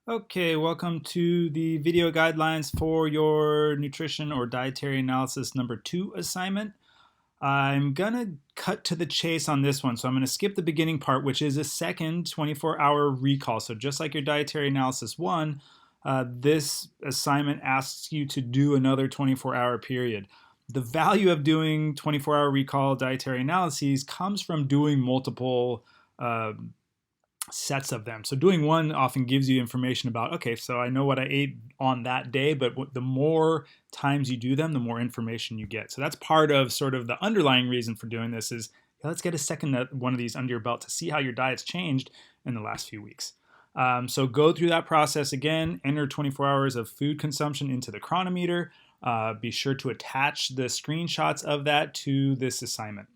Okay, welcome to the video guidelines for your nutrition or dietary analysis number 2 assignment. I'm gonna cut to the chase on this one, so I'm gonna skip the beginning part, which is a second 24-hour recall. So just like your dietary analysis 1, this assignment asks you to do another 24-hour period. The value of doing 24-hour recall dietary analyses comes from doing multiple uh, sets of them. So doing one often gives you information about, okay, so I know what I ate on that day, but the more times you do them, the more information you get. So that's part of sort of the underlying reason for doing this is let's get a second one of these under your belt to see how your diet's changed in the last few weeks. So go through that process again, enter 24 hours of food consumption into the chronometer. Be sure to attach the screenshots of that to this assignment.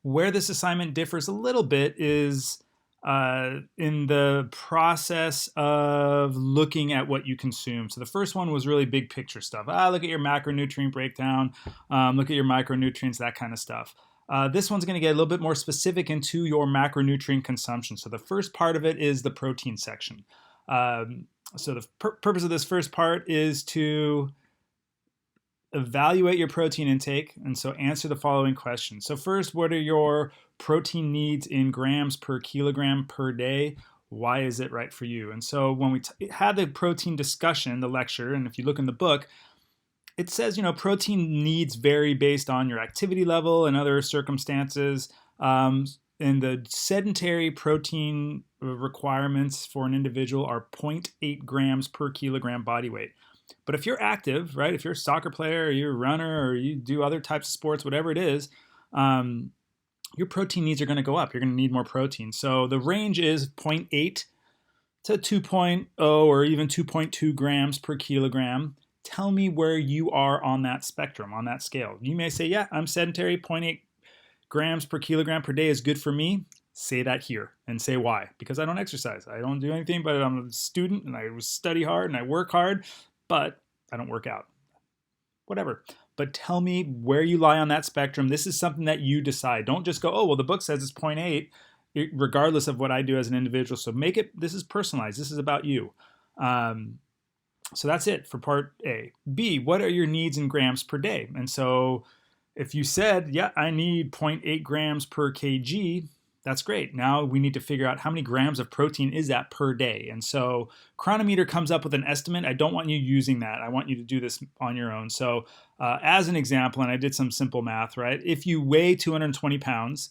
Where this assignment differs a little bit is in the process of looking at what you consume. So the first one was really big picture stuff. Look at your macronutrient breakdown, look at your micronutrients, that kind of stuff. This one's going to get a little bit more specific into your macronutrient consumption. So the first part of it is the protein section. So the purpose of this first part is to evaluate your protein intake, and so answer the following questions. So first, what are your protein needs in grams per kilogram per day? Why is it right for you? And so when we had the protein discussion, the lecture, and if you look in the book, it says, protein needs vary based on your activity level and other circumstances. And the sedentary protein requirements for an individual are 0.8 grams per kilogram body weight. But if you're active, right, if you're a soccer player or you're a runner or you do other types of sports, whatever it is, your protein needs are going to go up. You're going to need more protein. So the range is 0.8 to 2.0 or even 2.2 grams per kilogram. Tell me where you are on that spectrum, on that scale. You may say, yeah, I'm sedentary, 0.8 grams per kilogram per day is good for me. Say that here and say why. Because I don't exercise. I don't do anything, but I'm a student and I study hard and I work hard, but I don't work out. Whatever. But tell me where you lie on that spectrum. This is something that you decide. Don't just go, oh, well, the book says it's 0.8, regardless of what I do as an individual. So make it, this is personalized. This is about you. So that's it for part A. B, what are your needs in grams per day? And so if you said, yeah, I need 0.8 grams per kg, that's great. Now we need to figure out how many grams of protein is that per day. And so Chronometer comes up with an estimate. I don't want you using that. I want you to do this on your own. So as an example, and I did some simple math, right? If you weigh 220 pounds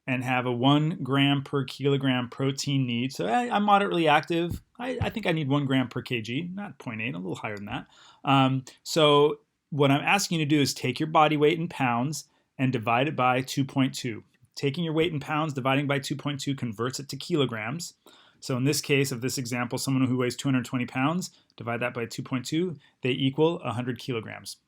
and have a 1 gram per kilogram protein need, so I'm moderately active. I think I need 1 gram per kg, not 0.8, a little higher than that. So what I'm asking you to do is take your body weight in pounds and divide it by 2.2. Taking your weight in pounds, dividing by 2.2 converts it to kilograms. So in this case of this example, someone who weighs 220 pounds, divide that by 2.2, they equal 100 kilograms.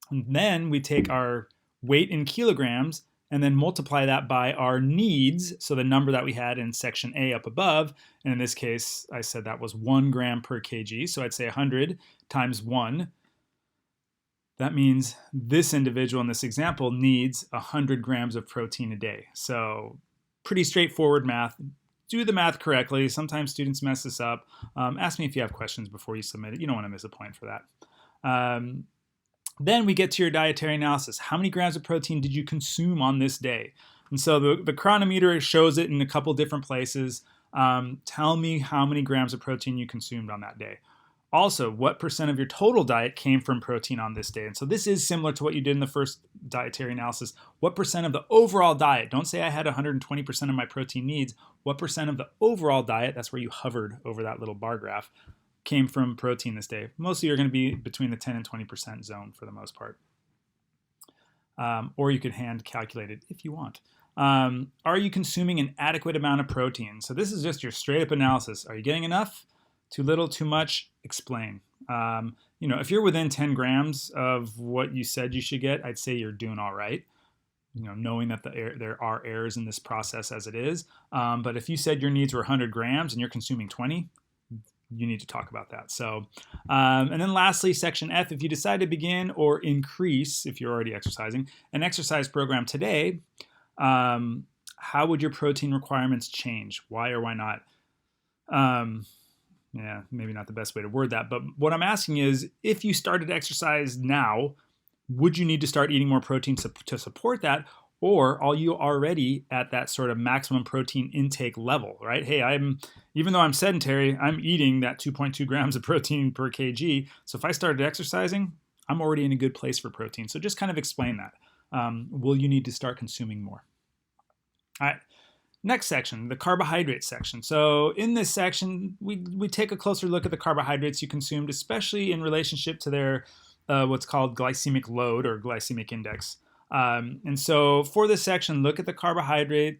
And then we take our weight in kilograms and then multiply that by our needs, so the number that we had in section A up above, and in this case, I said that was 1 gram per kg, so I'd say 100 times 1. That means this individual in this example needs 100 grams of protein a day. So pretty straightforward math. Do the math correctly. Sometimes students mess this up. Ask me if you have questions before you submit it. You don't want to miss a point for that. Then we get to your dietary analysis. How many grams of protein did you consume on this day? And so the chronometer shows it in a couple different places. Tell me how many grams of protein you consumed on that day. Also, what percent of your total diet came from protein on this day? And so this is similar to what you did in the first dietary analysis. What percent of the overall diet, don't say I had 120% of my protein needs, what percent of the overall diet, that's where you hovered over that little bar graph, came from protein this day? Mostly you're going to be between the 10 and 20% zone for the most part. Or you could hand calculate it if you want. Are you consuming an adequate amount of protein? So this is just your straight up analysis. Are you getting enough? Too little, too much? Explain. If you're within 10 grams of what you said you should get, I'd say you're doing all right. Knowing that there are errors in this process as it is. But if you said your needs were 100 grams and you're consuming 20, you need to talk about that. So, and then lastly, section F, if you decide to begin or increase, if you're already exercising, an exercise program today, how would your protein requirements change? Why or why not? Yeah, maybe not the best way to word that. But what I'm asking is, if you started exercise now, would you need to start eating more protein to support that? Or are you already at that sort of maximum protein intake level, right? Hey, even though I'm sedentary, I'm eating that 2.2 grams of protein per kg. So if I started exercising, I'm already in a good place for protein. So just kind of explain that. Will you need to start consuming more? All right. Next section, the carbohydrate section. So in this section, we take a closer look at the carbohydrates you consumed, especially in relationship to their what's called glycemic load or glycemic index. And so for this section, look at the carbohydrate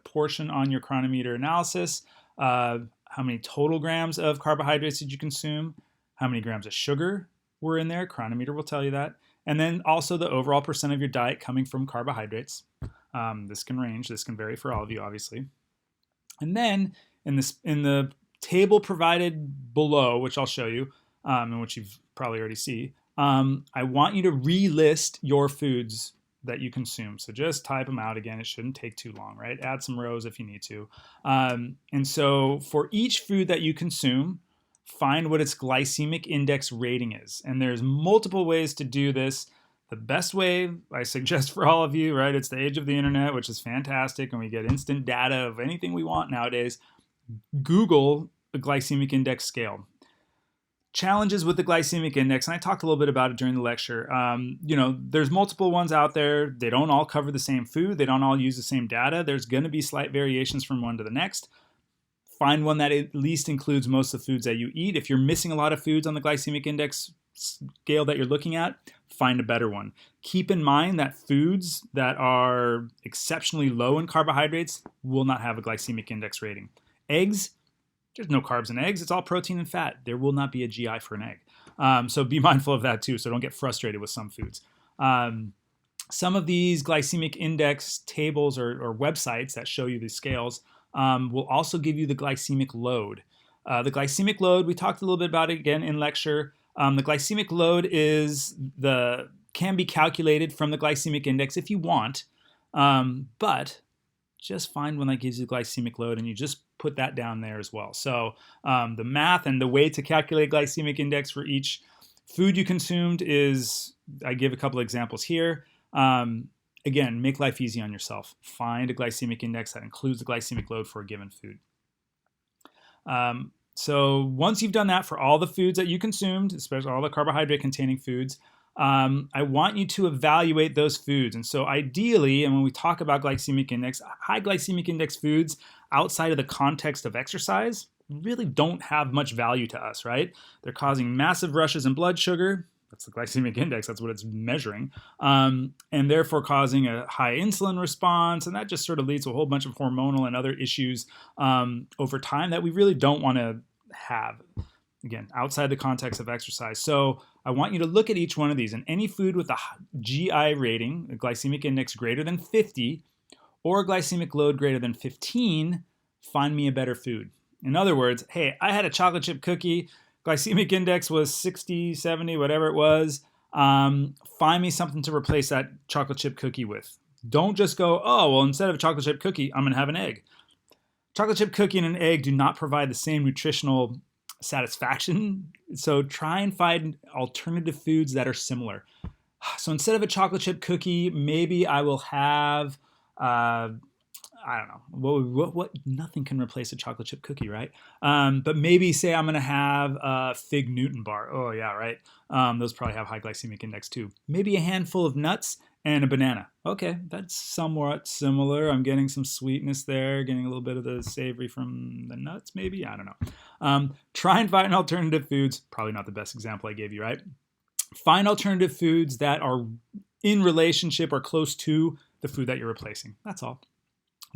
portion on your chronometer analysis. How many total grams of carbohydrates did you consume? How many grams of sugar were in there? Chronometer will tell you that. And then also the overall percent of your diet coming from carbohydrates. This can range. This can vary for all of you, obviously. And then in the table provided below, which I'll show you, and which you've probably already see, I want you to relist your foods that you consume. So just type them out again. It shouldn't take too long, right? Add some rows if you need to. And so for each food that you consume, find what its glycemic index rating is. And there's multiple ways to do this. The best way I suggest for all of you, right? It's the age of the internet, which is fantastic, and we get instant data of anything we want nowadays. Google the glycemic index scale. Challenges with the glycemic index, and I talked a little bit about it during the lecture. There's multiple ones out there. They don't all cover the same food. They don't all use the same data. There's going to be slight variations from one to the next. Find one that at least includes most of the foods that you eat. If you're missing a lot of foods on the glycemic index scale that you're looking at, find a better one. Keep in mind that foods that are exceptionally low in carbohydrates will not have a glycemic index rating. Eggs, there's no carbs in eggs. It's all protein and fat. There will not be a GI for an egg. So be mindful of that too, so don't get frustrated with some foods. Some of these glycemic index tables or websites that show you these scales will also give you the glycemic load. The glycemic load, we talked a little bit about it again in lecture. The glycemic load can be calculated from the glycemic index if you want, but just find one that gives you glycemic load and you just put that down there as well. So the math and the way to calculate glycemic index for each food you consumed is, I give a couple examples here. Again, make life easy on yourself. Find a glycemic index that includes the glycemic load for a given food. So once you've done that for all the foods that you consumed, especially all the carbohydrate-containing foods, I want you to evaluate those foods. And so ideally, and when we talk about glycemic index, high glycemic index foods outside of the context of exercise really don't have much value to us, right? They're causing massive rushes in blood sugar. That's the glycemic index. That's what it's measuring. And therefore causing a high insulin response. And that just sort of leads to a whole bunch of hormonal and other issues over time that we really don't want to have, again, outside the context of exercise. So I want you to look at each one of these. And any food with a GI rating, a glycemic index greater than 50, or a glycemic load greater than 15, find me a better food. In other words, hey, I had a chocolate chip cookie. Glycemic index was 60, 70, whatever it was. Find me something to replace that chocolate chip cookie with. Don't just go, oh, well, instead of a chocolate chip cookie, I'm going to have an egg. Chocolate chip cookie and an egg do not provide the same nutritional satisfaction. So try and find alternative foods that are similar. So instead of a chocolate chip cookie, maybe I will have I don't know. What? Nothing can replace a chocolate chip cookie, right? But maybe say I'm going to have a fig Newton bar. Oh, yeah, right. Those probably have high glycemic index too. Maybe a handful of nuts and a banana. Okay, that's somewhat similar. I'm getting some sweetness there, getting a little bit of the savory from the nuts, maybe. I don't know. Try and find alternative foods. Probably not the best example I gave you, right? Find alternative foods that are in relationship or close to the food that you're replacing. That's all.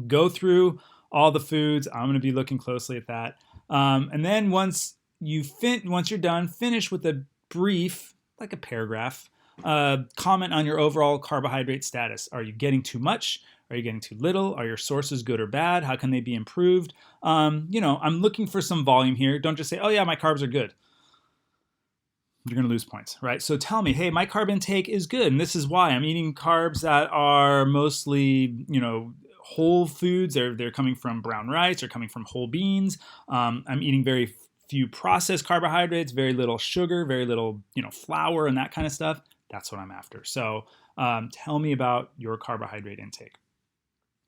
Go through all the foods. I'm going to be looking closely at that. And then once you're done, finish with a brief, like a paragraph, comment on your overall carbohydrate status. Are you getting too much? Are you getting too little? Are your sources good or bad? How can they be improved? I'm looking for some volume here. Don't just say, oh yeah, my carbs are good. You're going to lose points, right? So tell me, hey, my carb intake is good, and this is why. I'm eating carbs that are mostly, whole foods. They're coming from brown rice. They're coming from whole beans. I'm eating very few processed carbohydrates, very little sugar, very little, flour and that kind of stuff, that's what I'm after. So tell me about your carbohydrate intake.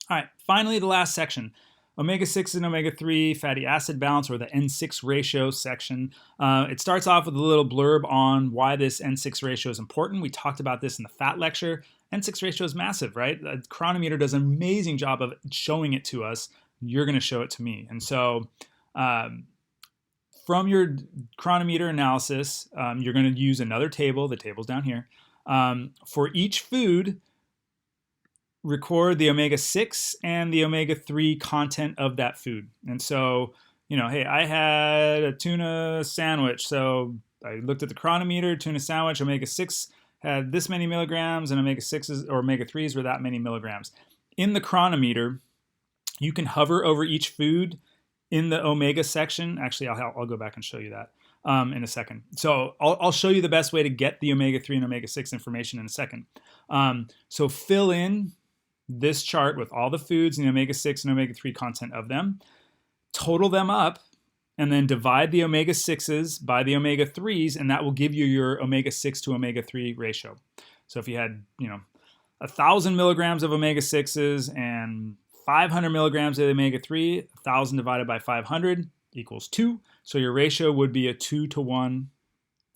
All right, finally, the last section. Omega-6 and omega-3 fatty acid balance, or the N6 ratio section. It starts off with a little blurb on why this N6 ratio is important. We talked about this in the fat lecture. N6 ratio is massive, right? The chronometer does an amazing job of showing it to us. You're going to show it to me. And so from your chronometer analysis, you're going to use another table. The table's down here. For each food, record the omega-6 and the omega-3 content of that food. And so, hey, I had a tuna sandwich. So I looked at the chronometer, tuna sandwich, omega-6 had this many milligrams, and omega-6s or omega-3s were that many milligrams. In the chronometer, you can hover over each food in the omega section. Actually, I'll go back and show you that in a second. So I'll show you the best way to get the omega-3 and omega-6 information in a second. So fill in this chart with all the foods and the omega-6 and omega-3 content of them, total them up, and then divide the omega-6s by the omega-3s, and that will give you your omega-6 to omega-3 ratio. So if you had, 1,000 milligrams of omega-6s and 500 milligrams of omega-3, 1,000 divided by 500 equals 2. So your ratio would be a 2-to-1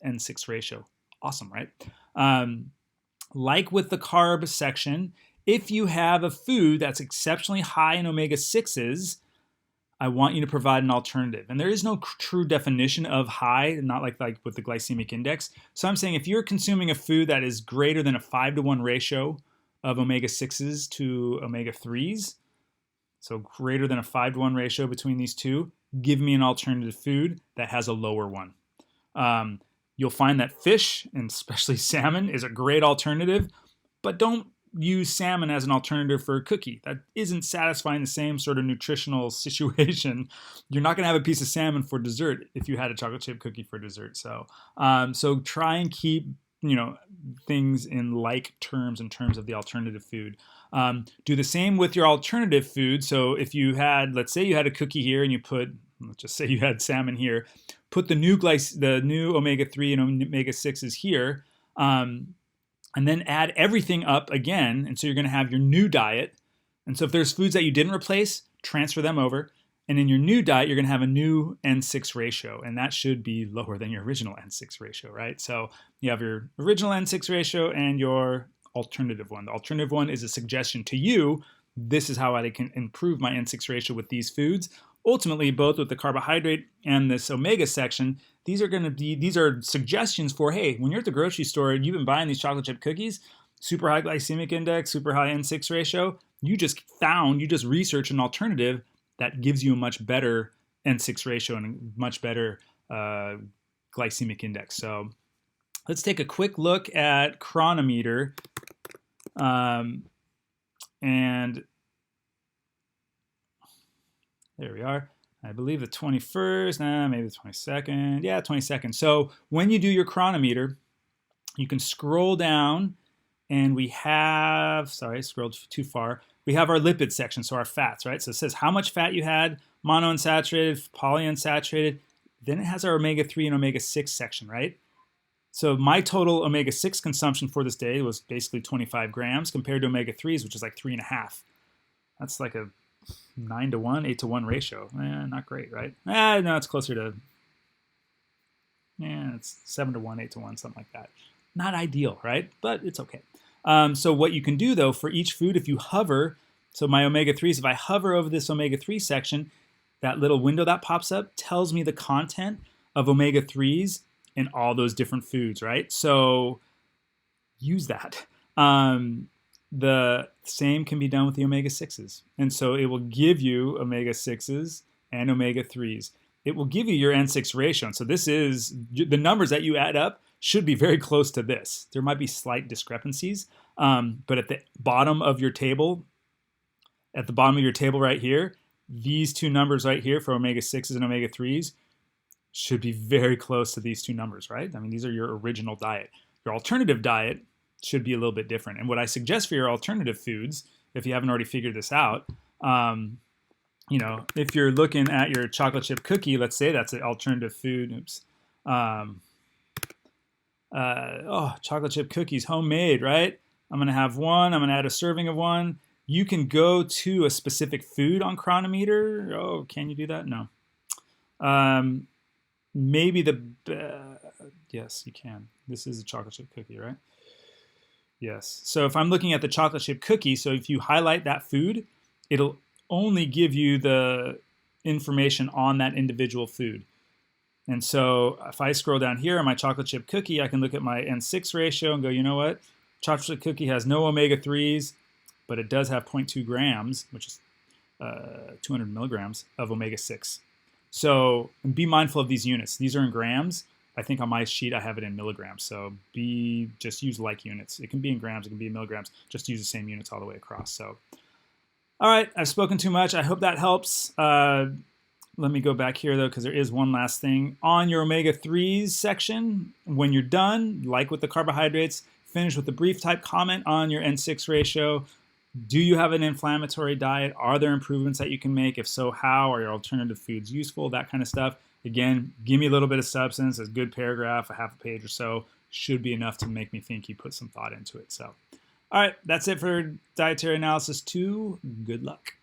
N6 ratio. Awesome, right? Like with the carb section, if you have a food that's exceptionally high in omega-6s, I want you to provide an alternative. And there is no true definition of high, not like with the glycemic index. So I'm saying if you're consuming a food that is greater than a 5-to-1 ratio of omega-6s to omega-3s, so greater than a 5-to-1 ratio between these two, give me an alternative food that has a lower one. You'll find that fish, and especially salmon, is a great alternative, but don't use salmon as an alternative for a cookie. That isn't satisfying the same sort of nutritional situation. You're not going to have a piece of salmon for dessert if you had a chocolate chip cookie for dessert. So try and keep things in like terms in terms of the alternative food. Do the same with your alternative food. So if you had, let's say you had a cookie here and you put, let's just say you had salmon here, put the new omega-3 and omega-6s here, and then add everything up again. And so you're going to have your new diet. And so if there's foods that you didn't replace, transfer them over. And in your new diet, you're going to have a new N6 ratio. And that should be lower than your original N6 ratio, right? So you have your original N6 ratio and your alternative one. The alternative one is a suggestion to you. This is how I can improve my N6 ratio with these foods. Ultimately, both with the carbohydrate and this omega section, these are suggestions for, hey, when you're at the grocery store and you've been buying these chocolate chip cookies, super high glycemic index, super high N6 ratio, you just researched an alternative that gives you a much better N6 ratio and a much better glycemic index. So let's take a quick look at chronometer. And there we are. I believe the 21st, maybe the 22nd. Yeah, 22nd. So when you do your chronometer, you can scroll down and we have, sorry, I scrolled too far. We have our lipid section, so our fats, right? So it says how much fat you had, monounsaturated, polyunsaturated. Then it has our omega-3 and omega-6 section, right? So my total omega-6 consumption for this day was basically 25 grams compared to omega-3s, which is like 3.5. That's like a 9-to-1, 8-to-1 ratio. Not great, right? No, it's closer to, it's 7-to-1, 8-to-1, something like that. Not ideal, right? But it's okay. So what you can do, though, for each food, if you hover, so my omega-3s, if I hover over this omega-3 section, that little window that pops up tells me the content of omega-3s in all those different foods, right? So use that. The same can be done with the omega-6s. And so it will give you omega-6s and omega-3s. It will give you your N6 ratio. And so this is, the numbers that you add up should be very close to this. There might be slight discrepancies, but at the bottom of your table, right here, these two numbers right here for omega-6s and omega-3s should be very close to these two numbers, right? I mean, these are your original diet. Your alternative diet should be a little bit different. And what I suggest for your alternative foods, if you haven't already figured this out, if you're looking at your chocolate chip cookie, let's say that's an alternative food. Oops. Um, chocolate chip cookies, homemade, right? I'm going to have one. I'm going to add a serving of one. You can go to a specific food on Chronometer. Oh, can you do that? No. Um, maybe yes, you can. This is a chocolate chip cookie, right? Yes. So if I'm looking at the chocolate chip cookie, so if you highlight that food, it'll only give you the information on that individual food. And so if I scroll down here on my chocolate chip cookie, I can look at my N6 ratio and go, you know what? Chocolate chip cookie has no omega-3s, but it does have 0.2 grams, which is 200 milligrams of omega-6. So be mindful of these units. These are in grams. I think on my sheet I have it in milligrams. So just use like units. It can be in grams, it can be in milligrams. Just use the same units all the way across. So, all right, I've spoken too much. I hope that helps. Let me go back here though, because there is one last thing. On your omega-3s section, when you're done, like with the carbohydrates, finish with a brief type comment on your N6 ratio. Do you have an inflammatory diet? Are there improvements that you can make? If so, how? Are your alternative foods useful? That kind of stuff. Again, give me a little bit of substance. A good paragraph, a half a page or so, should be enough to make me think you put some thought into it. So, all right, that's it for Dietary Analysis 2. Good luck.